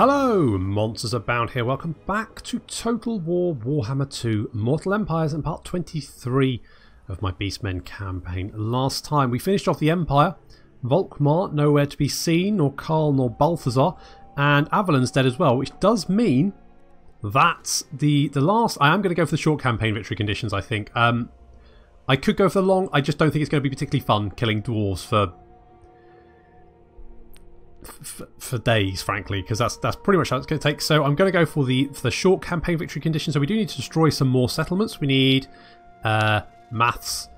Hello, monsters abound here. Welcome back to Total War Warhammer 2 Mortal Empires and part 23 of my Beastmen campaign. Last time we finished off the Empire. Volkmar nowhere to be seen, nor Karl nor Balthazar, and Avalon's dead as well, which does mean that the last... I am going to go for the short campaign victory conditions, I think. I could go for the long. I just don't think it's going to be particularly fun killing dwarves for days, frankly, because that's pretty much how it's going to take. So I'm going to go for the short campaign victory condition. So we do need to destroy some more settlements. We need maths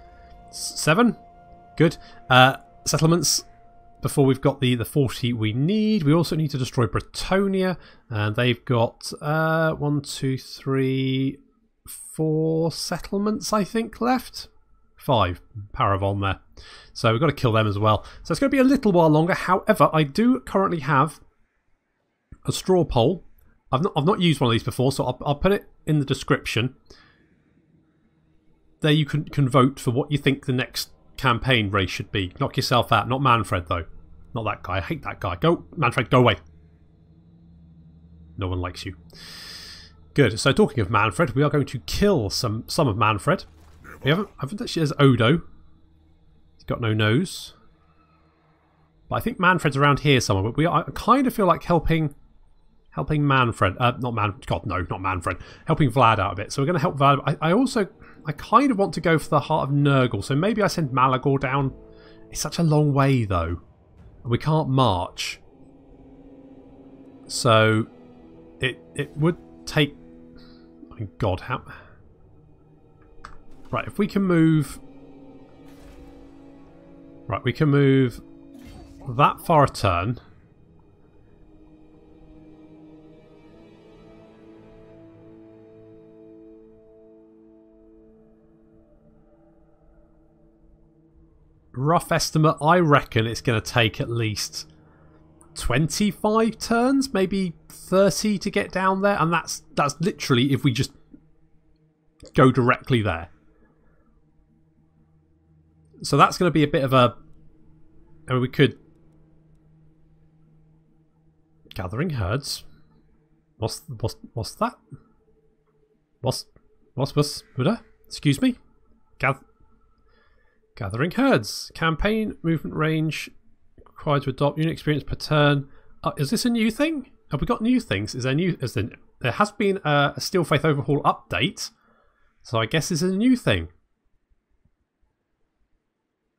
7, good, settlements before we've got the 40 we need. We also need to destroy Bretonnia, and they've got 1, 2, 3, 4 settlements, I think, left. 5 Paravon there. So we've got to kill them as well. So it's going to be a little while longer. However, I do currently have a straw poll. I've not used one of these before, so I'll put it in the description. There you can vote for what you think the next campaign race should be. Knock yourself out. Not Manfred, though. Not that guy. I hate that guy. Go, Manfred, go away. No one likes you. Good. So talking of Manfred, we are going to kill some of Manfred. I haven't actually, there's Odo. He's got no nose. But I think Manfred's around here somewhere. But I kind of feel like helping Manfred. Not Manfred. Helping Vlad out a bit. So we're going to help Vlad. I kind of want to go for the Heart of Nurgle. So maybe I send Morghur down. It's such a long way, though. And we can't march. So it would take... I mean, God, how... Right, if we can move... Right, we can move that far a turn. Rough estimate, I reckon it's going to take at least 25 turns, maybe 30 to get down there. And that's literally if we just go directly there. So that's going to be a bit of a... I mean, we could... Gathering herds. What's that? What's excuse me? Gathering herds. Campaign movement range required to adopt unit experience per turn. Is this a new thing? Have we got new things? Is there new? There has been a Steel Faith Overhaul update, so I guess this is a new thing.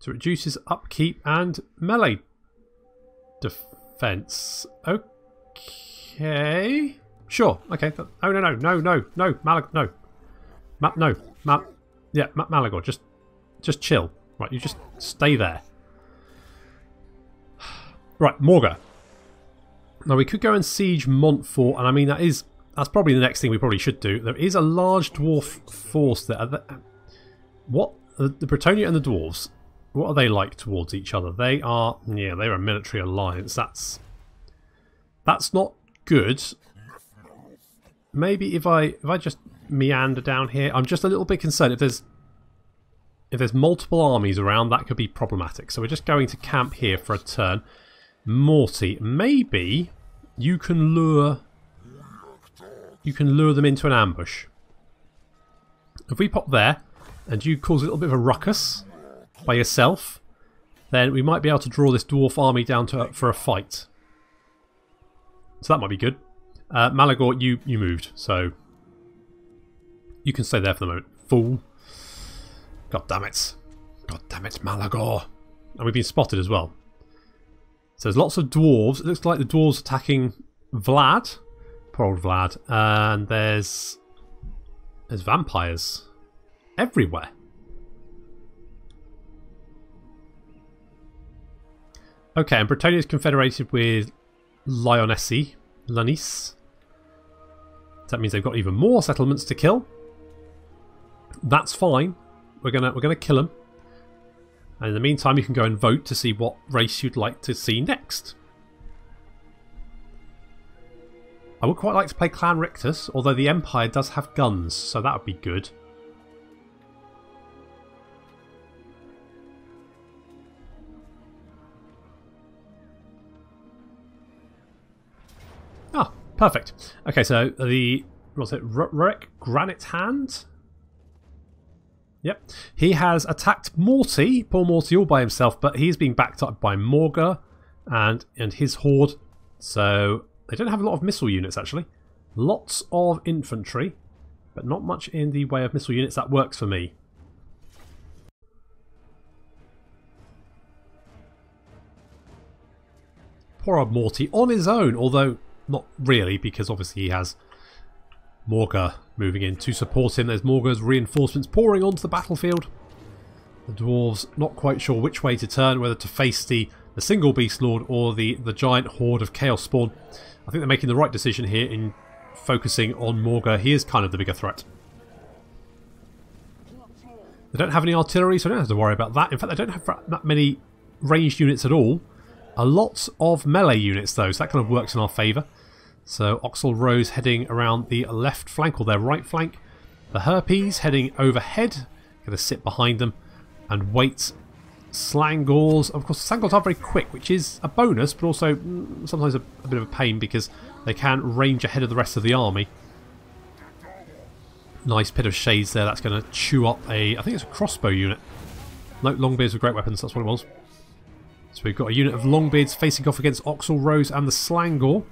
So it reduces upkeep and melee defense. Okay. Sure. Okay. Oh, no. Morghur, just chill. Right, you just stay there. Right, Morghur. Now we could go and siege Montfort, and I mean that's probably the next thing we probably should do. There is a large dwarf force there. What the Bretonnia and the dwarves? What are they like towards each other? They're a military alliance. That's not good. Maybe if I just meander down here, I'm just a little bit concerned if there's multiple armies around, that could be problematic. So we're just going to camp here for a turn. Morty, maybe you can lure them into an ambush. If we pop there and you cause a little bit of a ruckus by yourself, then we might be able to draw this dwarf army down for a fight. So that might be good. Morghur, you moved, so you can stay there for the moment. Fool. God damn it. God damn it, Morghur. And we've been spotted as well. So there's lots of dwarves. It looks like the dwarves attacking Vlad. Poor old Vlad. And there's vampires everywhere. Okay, and Bretonnia is confederated with Lyonesse. So that means they've got even more settlements to kill. That's fine. We're gonna kill them. And in the meantime, you can go and vote to see what race you'd like to see next. I would quite like to play Clan Rictus, although the Empire does have guns, so that would be good. Ah, Perfect. Okay, so the... what's it? Rurik Granite Hand? Yep. He has attacked Morty, poor Morty all by himself, but he's being backed up by Morghur and his horde. So they don't have a lot of missile units, actually. Lots of infantry, but not much in the way of missile units. That works for me. Poor old Morty on his own, although not really, because obviously he has Morghur moving in to support him. There's Morghur's reinforcements pouring onto the battlefield. The dwarves not quite sure which way to turn, whether to face the single beast lord or the giant horde of chaos spawn. I think they're making the right decision here in focusing on Morghur. He is kind of the bigger threat. They don't have any artillery, so I don't have to worry about that. In fact, they don't have that many ranged units at all. A lot of melee units though, so that kind of works in our favour. So Oxel Rose heading around the left flank, or their right flank. The Herpes heading overhead, going to sit behind them and wait. Slangors, of course the Slangors are very quick, which is a bonus, but also sometimes a bit of a pain because they can range ahead of the rest of the army. Nice pit of shades there, that's going to chew up I think it's a crossbow unit. No, Longbeards with great weapons, that's what it was. So we've got a unit of Longbeards facing off against Oxel Rose and the Slangor.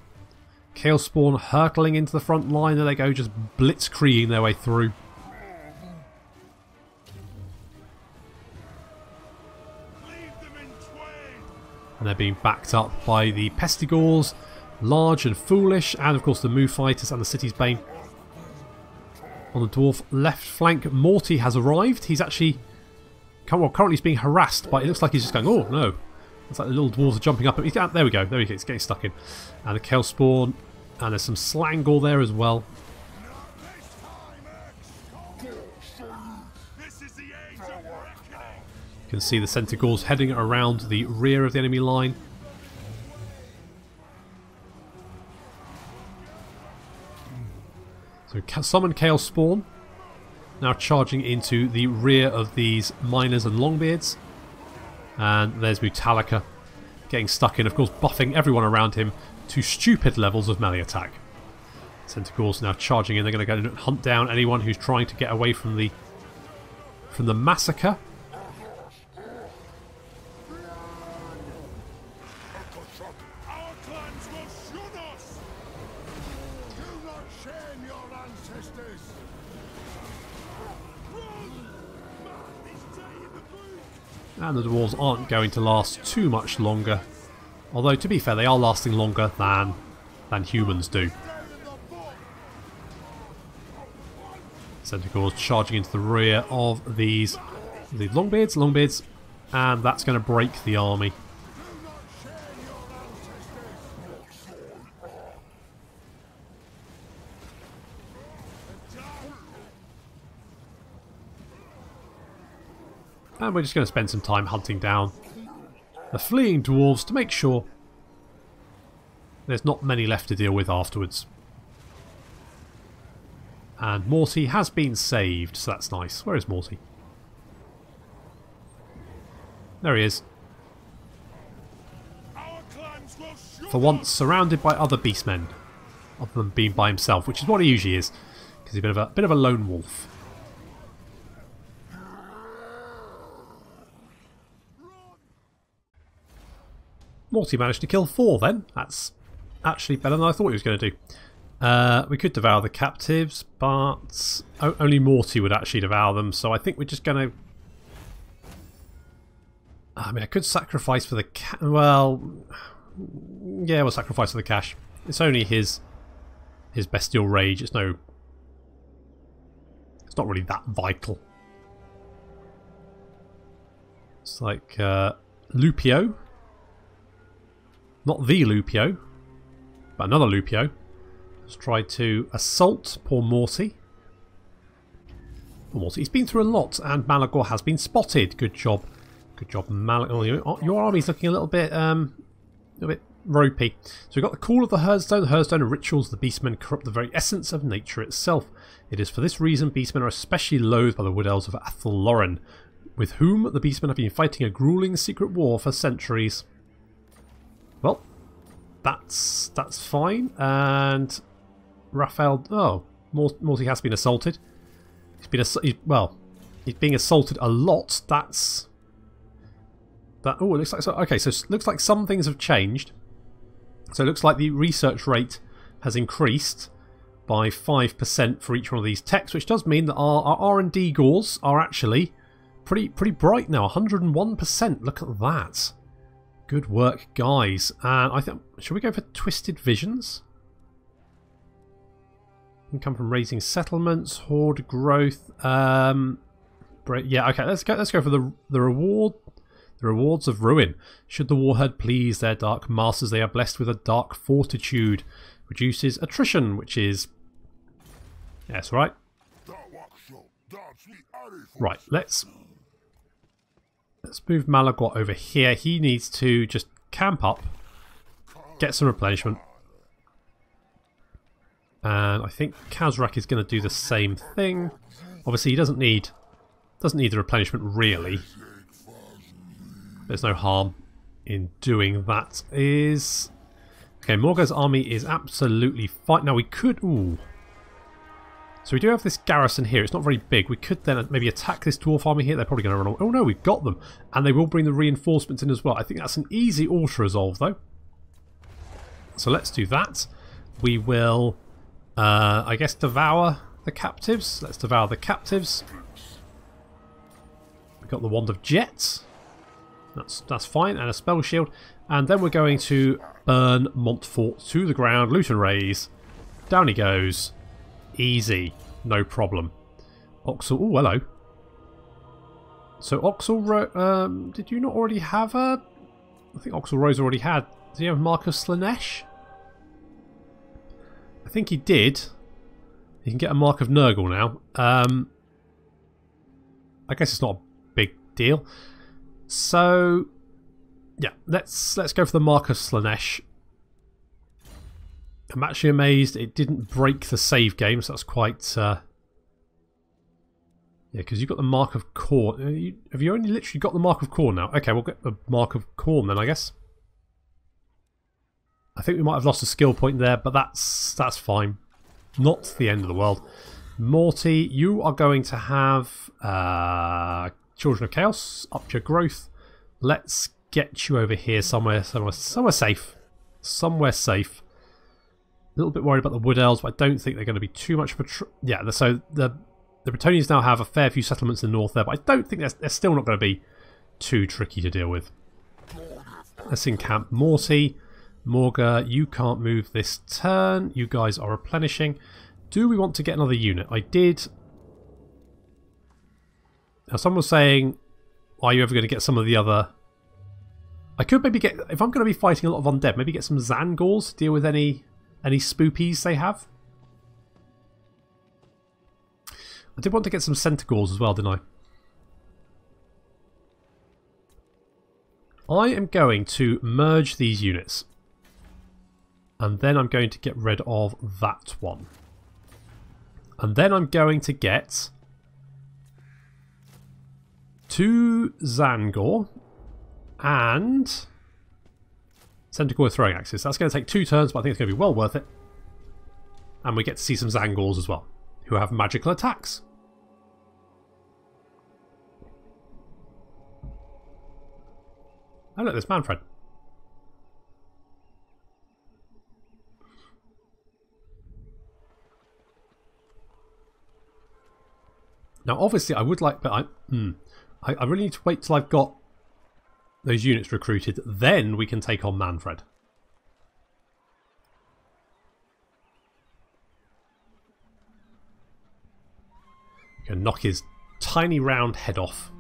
Chaos Spawn hurtling into the front line, there they go, just blitzkrieging their way through. And they're being backed up by the Pestigors, Large and Foolish, and of course the Moo Fighters and the City's Bane. On the dwarf left flank, Morty has arrived. He's actually currently he's being harassed, but it looks like he's just going, oh no. It's like the little dwarves are jumping up. There we go, he's getting stuck in. And a Chaos Spawn, and there's some Slangor there as well. You can see the Centaurs heading around the rear of the enemy line. So summon Chaos Spawn, now charging into the rear of these Miners and Longbeards. And there's Mutalika getting stuck in, of course buffing everyone around him to stupid levels of melee attack. Centaurs now charging in, they're going to go and hunt down anyone who's trying to get away from the massacre. And the dwarves aren't going to last too much longer. Although, to be fair, they are lasting longer than humans do. Centaurs charging into the rear of the Longbeards, and that's going to break the army. And we're just going to spend some time hunting down the fleeing dwarves to make sure there's not many left to deal with afterwards. And Morty has been saved, so that's nice. Where is Morty? There he is. For once surrounded by other beastmen, other than being by himself, which is what he usually is, because he's a bit of a lone wolf. Morty managed to kill 4 then. That's actually better than I thought he was going to do. We could devour the captives, but only Morty would actually devour them, so I think we're just going to... I mean, I could sacrifice for the well, yeah, we'll sacrifice for the cash. It's only his bestial rage. It's not really that vital. It's like Lupio. Not the Lupio, but another Lupio. Let's try to assault poor Morty. Poor Morty. He's been through a lot, and Malagor has been spotted. Good job. Good job, Malagor. Oh, your army's looking a little bit ropey. So we've got the call of the Herdstone. The Herdstone and rituals of the Beastmen corrupt the very essence of nature itself. It is for this reason Beastmen are especially loathed by the Wood Elves of Athel Loren, with whom the Beastmen have been fighting a grueling secret war for centuries. Well, that's fine, and Raphael... Oh, Morty has been assaulted. He's being assaulted a lot. That's... Oh, it looks like... Okay, so it looks like some things have changed. So it looks like the research rate has increased by 5% for each one of these techs, which does mean that our R&D gores are actually pretty bright now. 101%. Look at that. Good work, guys. And I think... Should we go for Twisted Visions? Income from raising settlements, horde growth. Yeah, okay. Let's go for the reward. The rewards of ruin. Should the warhead please their dark masters, they are blessed with a dark fortitude. Reduces attrition, which is... Yes, right. Right, let's move Modz Wot over here. He needs to just camp up, get some replenishment. And I think Kazrak is going to do the same thing. Obviously, he doesn't need the replenishment really. There's no harm in doing that. Okay, Morghur's army is absolutely fine. Now we could... Ooh. So we do have this garrison here. It's not very big. We could then maybe attack this dwarf army here. They're probably going to run away. Oh no, we've got them. And they will bring the reinforcements in as well. I think that's an easy auto-resolve though. So let's do that. We will, I guess, devour the captives. Let's devour the captives. We've got the Wand of Jets. That's fine. And a spell shield. And then we're going to burn Montfort to the ground. Loot and raise. Down he goes. Easy. No problem. Oxel. Oh, hello. So Oxel... did you not already have a... I think Oxel Rose already had... Did he have Marcus Slanesh? I think he did. He can get a Mark of Nurgle now. I guess it's not a big deal. So... Yeah, let's go for the Marcus Slanesh. I'm actually amazed it didn't break the save game, so that's quite... yeah, because you've got the Mark of Khorne. Have you only literally got the Mark of Khorne now? Okay, we'll get the Mark of Khorne then, I guess. I think we might have lost a skill point there, but that's fine. Not the end of the world. Morty, you are going to have Children of Chaos, up your growth. Let's get you over here somewhere safe. Somewhere safe. A little bit worried about the Wood Elves, but I don't think they're going to be too much of a... Yeah, so the Bretonnians now have a fair few settlements in the north there, but I don't think they're still not going to be too tricky to deal with. Let's encamp Morty. Morghur, you can't move this turn. You guys are replenishing. Do we want to get another unit? I did... Now, someone was saying, are you ever going to get some of the other... I could maybe get... If I'm going to be fighting a lot of undead, maybe get some Zangors to deal with any spoopies they have. I did want to get some Centaurs as well, didn't I? I am going to merge these units. And then I'm going to get rid of that one. And then I'm going to get 2 Zangor and Centaur throwing axes. That's going to take 2 turns, but I think it's going to be well worth it. And we get to see some Zangors as well, who have magical attacks. Oh look, there's Manfred. Now obviously I would like, but I really need to wait till I've got those units recruited, then we can take on Manfred. We can knock his tiny round head off.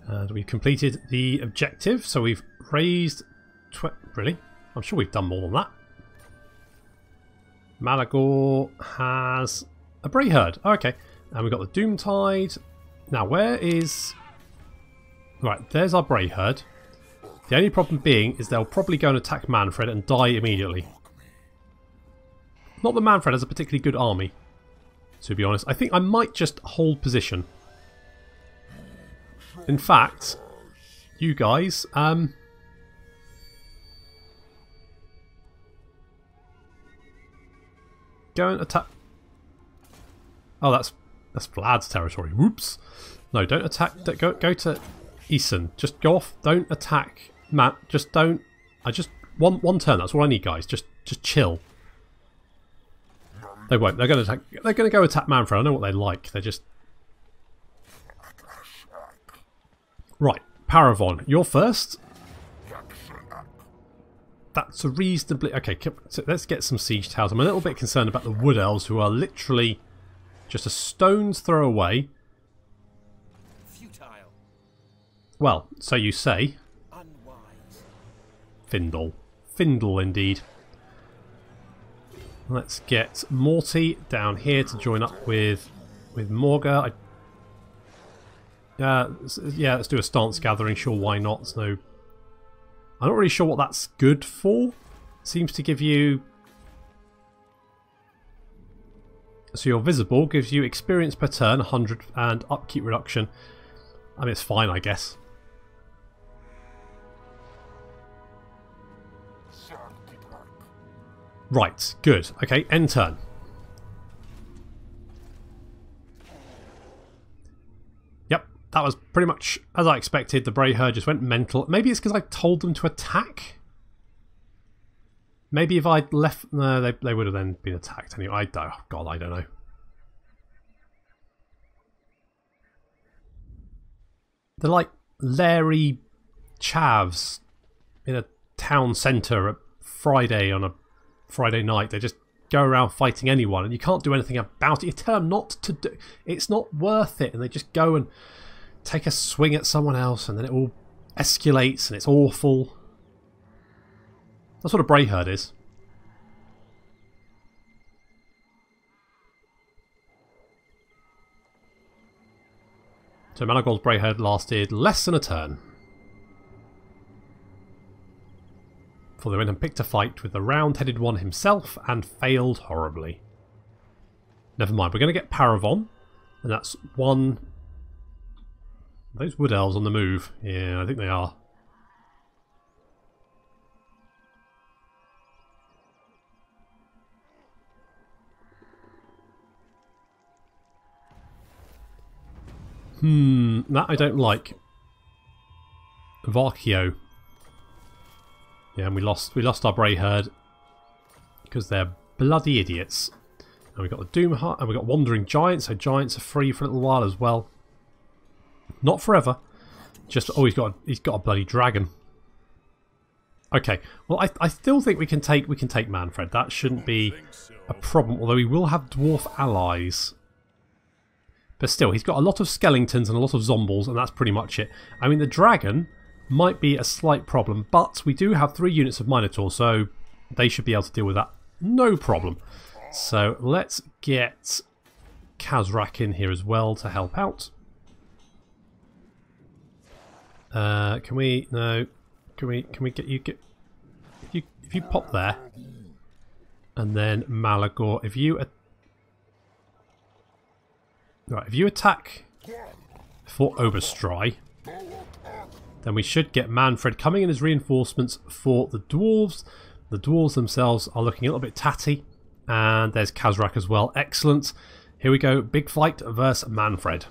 And we've completed the objective, so we've raised... Really? I'm sure we've done more than that. Morghur has a Bray Herd. Oh, okay. And we've got the Doomtide. Now, where is... Right, there's our Bray Herd. The only problem being is they'll probably go and attack Manfred and die immediately. Not that Manfred has a particularly good army, to be honest. I think I might just hold position. In fact, you guys... go and attack... Oh, that's Vlad's territory. Whoops. No, don't attack... Go to Eason. Just go off. Don't attack Matt. Just don't... One turn. That's all I need, guys. Just chill. They won't. They're going to attack... They're going to go attack Manfred. I know what they like. They're just... Right. Paravon. You're first. That's a reasonably... Okay, so let's get some siege towers. I'm a little bit concerned about the Wood Elves, who are literally just a stone's throw away. Futile. Well, so you say. Unwise. Findle. Findle, indeed. Let's get Morty down here to join up with Morghur. Yeah, let's do a stance gathering. Sure, why not? It's no... I'm not really sure what that's good for. Seems to give you... So you're visible, gives you experience per turn, 100, and upkeep reduction. I mean, it's fine, I guess. Right, good. Okay, end turn. That was pretty much as I expected. The Bray Herd just went mental. Maybe it's because I told them to attack. Maybe if I'd left... No, they would have then been attacked anyway. Oh, God, I don't know. They're like Larry chavs in a town centre at Friday on a Friday night. They just go around fighting anyone and you can't do anything about it. You tell them not to do... It's not worth it. And they just go and... take a swing at someone else and then it all escalates and it's awful. That's what a Bray Herd is. So Morghur's Bray Herd lasted less than a turn. Before they went and picked a fight with the round-headed one himself and failed horribly. Never mind, we're going to get Paravon. And that's one... Those Wood Elves on the move. Yeah, I think they are. That I don't like. Varkio. Yeah, and we lost our Bray Herd because they're bloody idiots. And we got the Doom Heart, and we got Wandering Giants, so Giants are free for a little while as well. Not forever. Just he's got a bloody dragon. Okay. Well, I still think we can take Manfred. That shouldn't be a problem. Although we will have dwarf allies. But still, he's got a lot of skeletons and a lot of zombies, and that's pretty much it. I mean, the dragon might be a slight problem, but we do have 3 units of Minotaur, so they should be able to deal with that. No problem. So let's get Kazrak in here as well to help out. Can we get you if you pop there, and then Morghur, if you attack for Oberstry, then we should get Manfred coming in as reinforcements for the dwarves. The dwarves themselves are looking a little bit tatty, and there's Kazrak as well. Excellent. Here we go, big fight versus Manfred.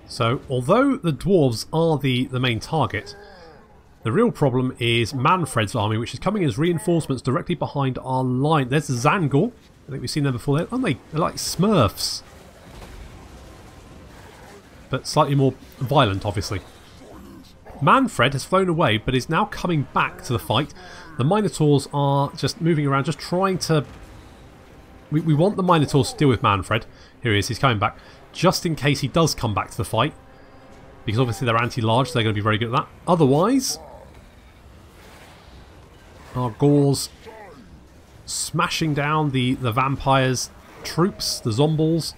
So, although the dwarves are the main target, the real problem is Manfred's army, which is coming as reinforcements directly behind our line. There's Zangor. I think we've seen them before. Aren't they? They're like Smurfs. But slightly more violent, obviously. Manfred has flown away, but is now coming back to the fight. The Minotaurs are just moving around, just trying to... We want the Minotaurs to deal with Manfred. Here he is, he's coming back. Just in case he does come back to the fight. because obviously they're anti-large, so they're going to be very good at that. Otherwise, our Gauls smashing down the vampires' troops, the zombies,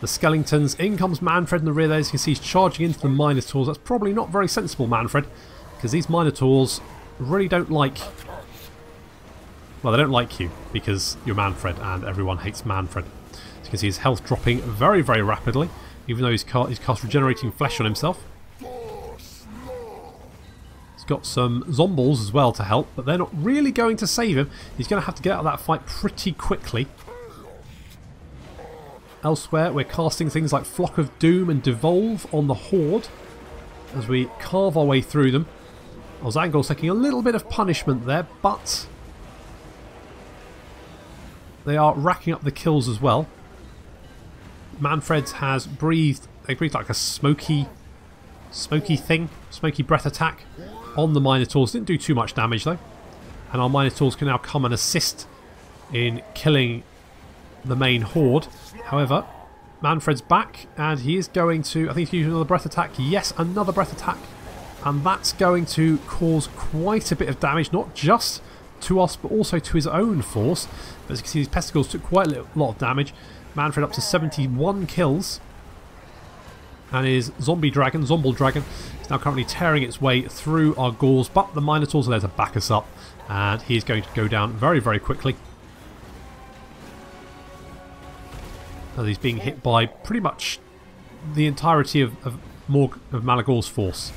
the skeletons. In comes Manfred in the rear there. As you can see, he's charging into the Minotaurs. That's probably not very sensible, Manfred, because these Minotaurs really don't like... Well, they don't like you because you're Manfred and everyone hates Manfred. As you can see, his health dropping very, very rapidly, even though he's cast regenerating flesh on himself. He's got some zombies as well to help, but they're not really going to save him. He's going to have to get out of that fight pretty quickly. Elsewhere, we're casting things like Flock of Doom and Devolve on the Horde as we carve our way through them. Ozangol's taking a little bit of punishment there, but they are racking up the kills as well. Manfred has breathed, they breathed like a smoky breath attack on the Minotaurs. Didn't do too much damage though. And our Minotaurs can now come and assist in killing the main horde. However, Manfred's back and he is going to, I think he's using another breath attack. Yes, another breath attack. And that's going to cause quite a bit of damage, not just to us but also to his own force. But as you can see, these Pesticles took quite a lot of damage. Manfred up to 71 kills. And his Zombie Dragon is now currently tearing its way through our Gauls, but the Minotaurs are there to back us up, and he's going to go down very, very quickly. As he's being hit by pretty much the entirety of Malagor's force.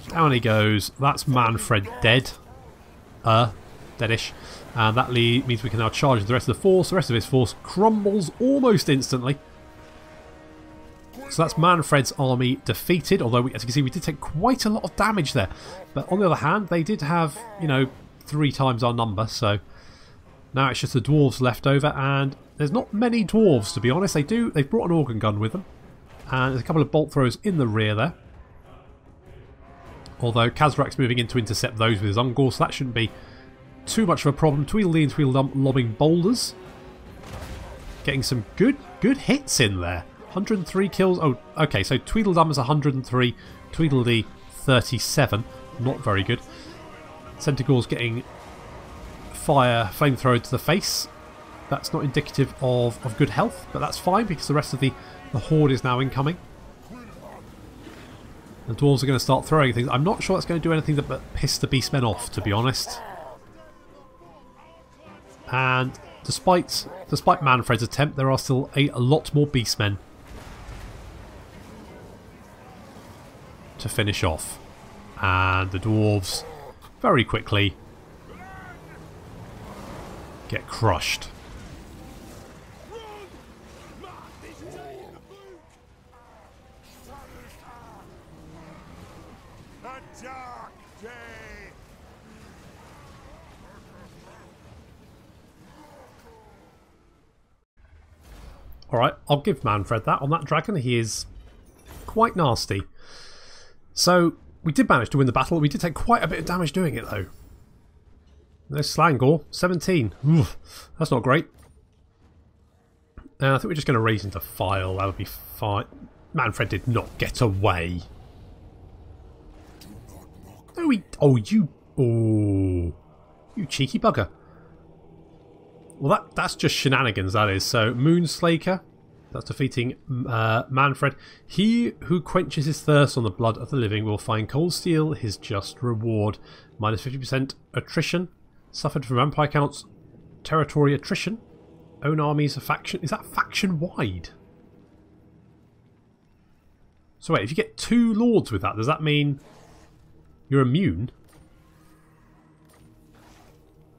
Down he goes. That's Manfred dead. Deadish. And that means we can now charge the rest of the force. The rest of his force crumbles almost instantly. So that's Manfred's army defeated. Although, as you can see, we did take quite a lot of damage there. But on the other hand, they did have, you know, 3 times our number. So now it's just the dwarves left over. And there's not many dwarves, to be honest. They've brought an organ gun with them. And there's a couple of bolt throwers in the rear there. Although Kazrak's moving in to intercept those with his Ungor, so that shouldn't be too much of a problem. Tweedledee and Tweedledum lobbing boulders. Getting some good hits in there. 103 kills. Oh, okay, so Tweedledum is 103, Tweedledee 37. Not very good. Centaur's getting flamethrower to the face. That's not indicative of good health, but that's fine because the rest of the horde is now incoming. The dwarves are going to start throwing things. I'm not sure that's going to do anything but piss the beastmen off, to be honest. And despite Manfred's attempt, there are still a lot more beastmen to finish off. And the dwarves very quickly get crushed. Alright, I'll give Manfred that. On that dragon, he is quite nasty. So, we did manage to win the battle. We did take quite a bit of damage doing it, though. There's Slangor, 17. Oof, that's not great. I think we're just going to raise into file. That would be fine. Manfred did not get away. No, you cheeky bugger. Well, that's just shenanigans, that is. So, Moonslaker, that's defeating Manfred. He who quenches his thirst on the blood of the living will find Cold Steel his just reward. Minus 50% attrition. Suffered from vampire counts. Territory attrition. Own armies of faction. Is that faction-wide? So wait, if you get 2 lords with that, does that mean you're immune?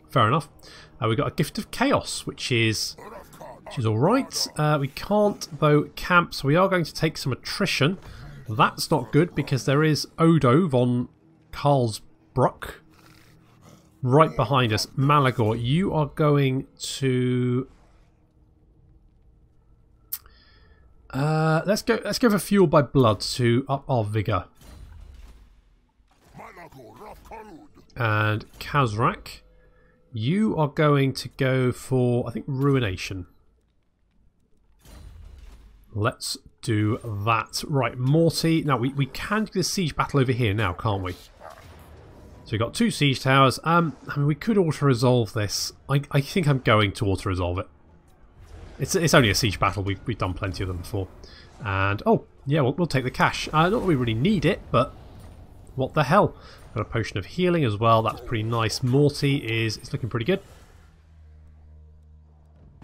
Fair enough. We've got a Gift of Chaos, which is alright. We can't, though, camp, so we are going to take some attrition. That's not good, because there is Odo von Karlsbruck right behind us. Malagor, you are going to... let's go for Fuel by Blood to up our vigour. And Kazrak, you are going to go for, I think, Ruination. Let's do that. Right, Morty. Now, we can do this siege battle over here now, can't we? So we've got 2 siege towers. I mean, we could auto-resolve this. I think I'm going to auto-resolve it. It's only a siege battle. We've done plenty of them before. And, oh, yeah, we'll take the cash. Not that we really need it, but what the hell? Got a potion of healing as well. That's pretty nice. Morty is looking pretty good.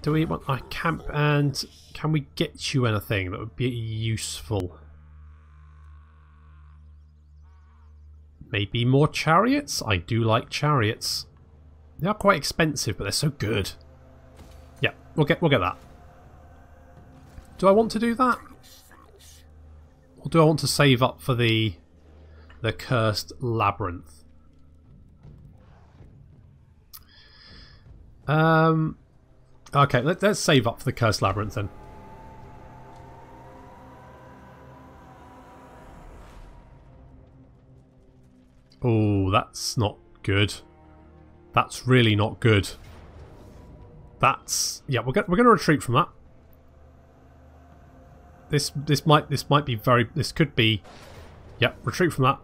Do we want a camp, and can we get you anything that would be useful? Maybe more chariots? I do like chariots. They are quite expensive, but they're so good. Yeah, we'll get that. Do I want to do that? Or do I want to save up for the cursed labyrinth? Okay, let's save up for the cursed labyrinth then. Oh, that's not good. That's really not good. That's, yeah, we're going to retreat from that. This might be very, this could be, yep, retreat from that.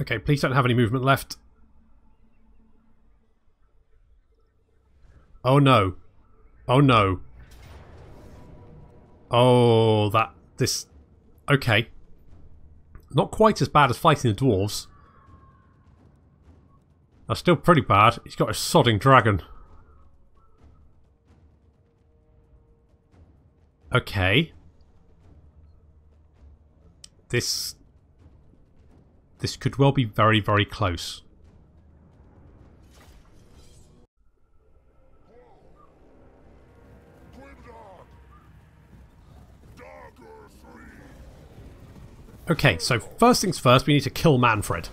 Okay, please don't have any movement left. Oh no. Oh no. Oh, this, okay. Not quite as bad as fighting the dwarves. That's still pretty bad. He's got a sodding dragon. Okay. This could well be very, very close. Okay, so first things first, we need to kill Manfred.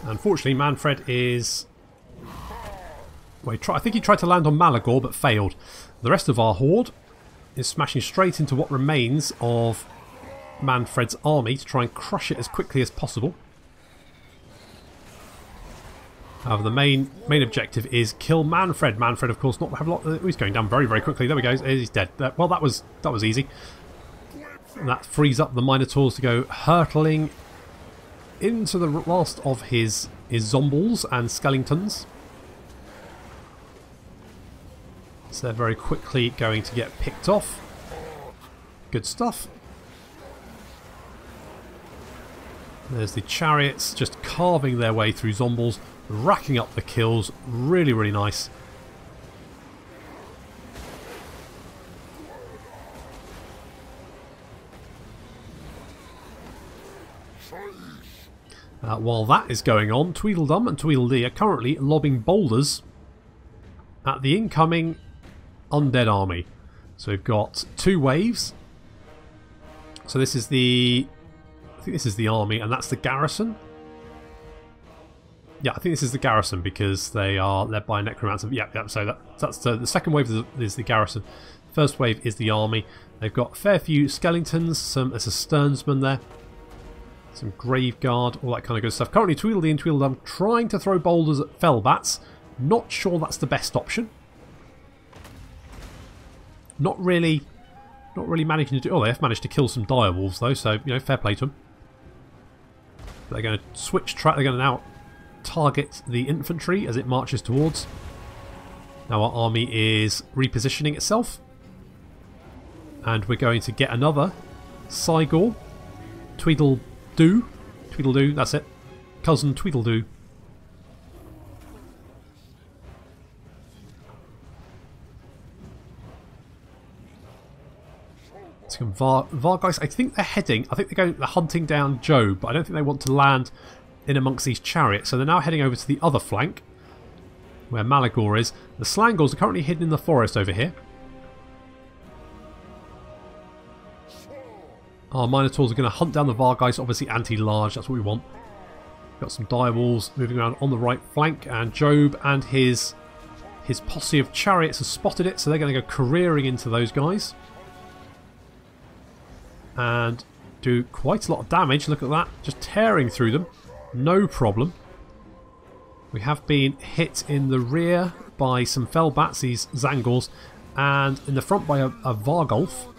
Unfortunately, Manfred is... well, I think he tried to land on Morghur, but failed. The rest of our horde is smashing straight into what remains of Manfred's army to try and crush it as quickly as possible. However, the main objective is kill Manfred. Manfred, of course, not have a lot. He's going down very, very quickly. There we go. He's dead. Well, that was easy. And that frees up the Minotaurs to go hurtling into the last of his zombles and skeletons. So they're very quickly going to get picked off. Good stuff. There's the chariots just carving their way through zombles, racking up the kills. Really, really nice. While that is going on, Tweedledum and Tweedledee are currently lobbing boulders at the incoming undead army. So we've got 2 waves. So this is the... I think this is the army, and that's the garrison. Yeah, I think this is the garrison because they are led by a necromancer. Yeah, so that's the second wave is the garrison. First wave is the army. They've got a fair few skeletons. There's a sternsman there. Some grave guard, all that kind of good stuff. Currently, Tweedledee and Tweedledum trying to throw boulders at fellbats. Not sure that's the best option. Not really managing to do... oh, they have managed to kill some direwolves though, so, you know, fair play to them. They're going to switch track. They're going to now target the infantry as it marches towards. Now our army is repositioning itself. And we're going to get another Cygor. Tweedledoo, that's it. Cousin Tweedledoo. Vargeist, I think they're hunting down Job, but I don't think they want to land in amongst these chariots. So they're now heading over to the other flank, where Morghur is. The Slangors are currently hidden in the forest over here. Our Minotaurs are going to hunt down the Vargeist, obviously anti-large, that's what we want. Got some direwolves moving around on the right flank, and Job and his posse of chariots have spotted it, so they're going to go careering into those guys. And do quite a lot of damage. Look at that. Just tearing through them. No problem. We have been hit in the rear followed by some Felbats, these Zangors, and in the front by a Vargulf.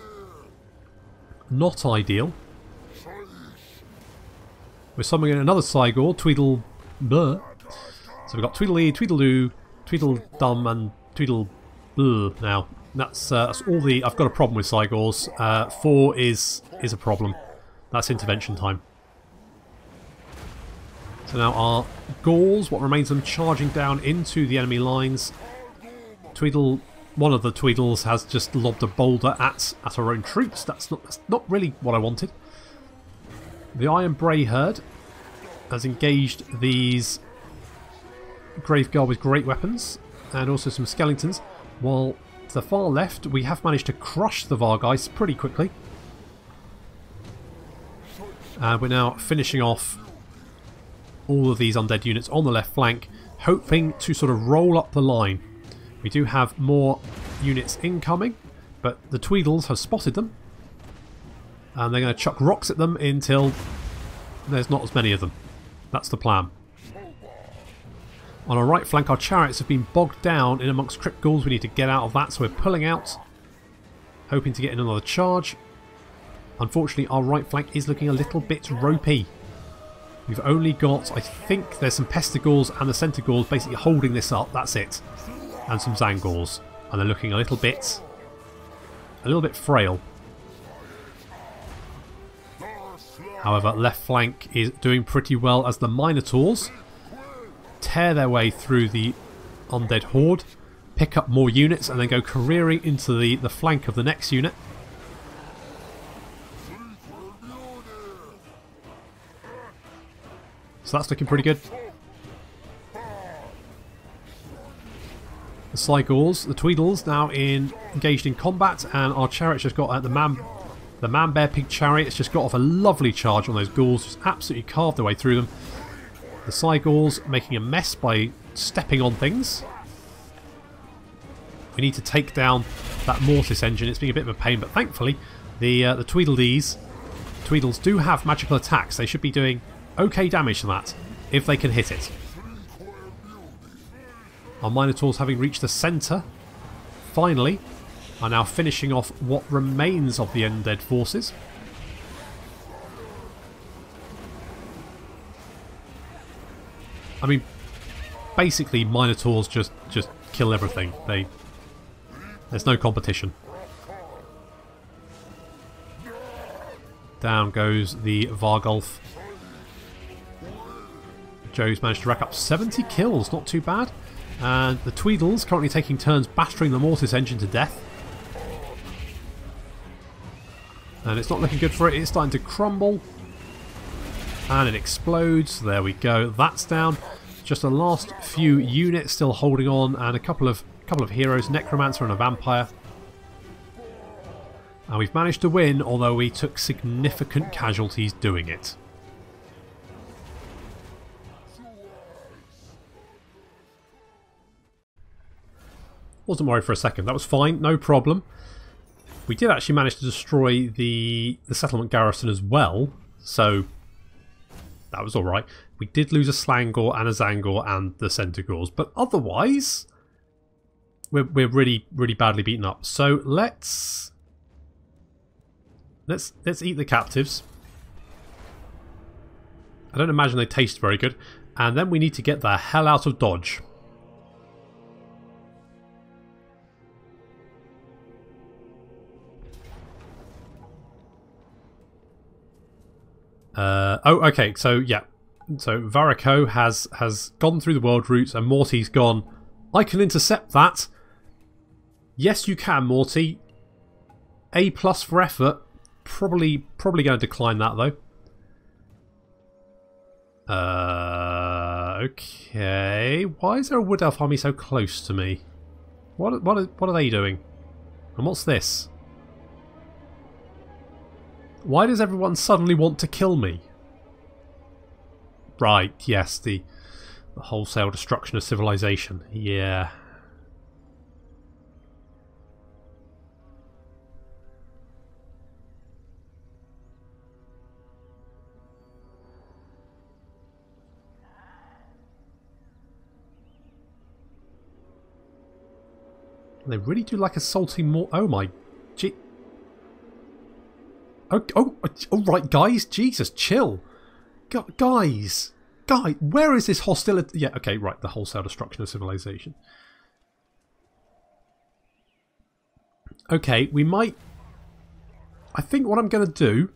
Not ideal. We're summoning another Cygor, Tweedle... Bleh. So we've got Tweedledee, Tweedledoo, Tweedledum and Tweedle... Bleh now. That's all the... I've got a problem with Cygors. 4 is a problem. That's intervention time. So now our Gauls, what remains of them, charging down into the enemy lines. One of the Tweedles has just lobbed a boulder at our own troops. That's not really what I wanted. The Iron Bray Herd has engaged these Graveguard with great weapons and also some skeletons. While to the far left, we have managed to crush the Vargeist pretty quickly. And we're now finishing off all of these undead units on the left flank, hoping to sort of roll up the line. We do have more units incoming, but the Tweedles have spotted them. And they're going to chuck rocks at them until there's not as many of them. That's the plan. On our right flank, our chariots have been bogged down in amongst Crypt Ghouls. We need to get out of that, so we're pulling out, hoping to get in another charge. Unfortunately, our right flank is looking a little bit ropey. We've only got, I think, there's some Pestigors and the Centaurs basically holding this up. That's it. And some Zangors. And they're looking a little bit frail. However, left flank is doing pretty well as the Minotaurs tear their way through the undead horde, pick up more units, and then go careering into the flank of the next unit. So that's looking pretty good. The Cygors, the Tweedles now engaged in combat, and our chariot's just got the Man Bear Pig chariot. It's just got off a lovely charge on those ghouls, just absolutely carved their way through them. The Cygors making a mess by stepping on things. We need to take down that Mortis engine. It's being a bit of a pain, but thankfully the Tweedles do have magical attacks. They should be doing okay damage to that if they can hit it. Our Minotaurs, having reached the centre, finally, are now finishing off what remains of the undead forces. I mean, basically Minotaurs just kill everything. There's no competition. Down goes the Vargulf. Joe's managed to rack up 70 kills, not too bad. And the Tweedles currently taking turns battering the Mortis engine to death. And it's not looking good for it. It's starting to crumble. And it explodes. There we go. That's down. Just the last few units still holding on, and a couple of heroes, Necromancer and a Vampire. And we've managed to win, although we took significant casualties doing it. Wasn't worried for a second. That was fine, no problem. We did actually manage to destroy the settlement garrison as well, so that was alright. We did lose a Slangor and a Zangor and the Centaurs, but otherwise we're really badly beaten up. So let's eat the captives. I don't imagine they taste very good, and then we need to get the hell out of Dodge. Oh, okay, so yeah. So Varico has gone through the world routes, and Morty's gone, I can intercept that. Yes, you can, Morty. A+ for effort. Probably going to decline that, though. Okay. Why is there a Wood Elf army so close to me? What are they doing? And what's this? Why does everyone suddenly want to kill me? Right, yes, the wholesale destruction of civilization. Yeah. They really do like a salty more. Oh my, gee. Oh, right, guys. Jesus, chill, guys. Where is this hostility? Yeah, okay, right. The wholesale destruction of civilization. Okay, we might. I think what I'm going to do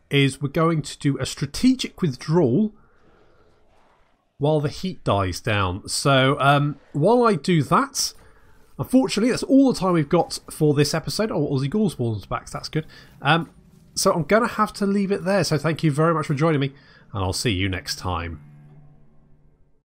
is we're going to do a strategic withdrawal while the heat dies down. So while I do that, unfortunately, that's all the time we've got for this episode. Oh, Aussie Ghoulspawn's back. That's good. So I'm going to have to leave it there. So thank you very much for joining me, and I'll see you next time.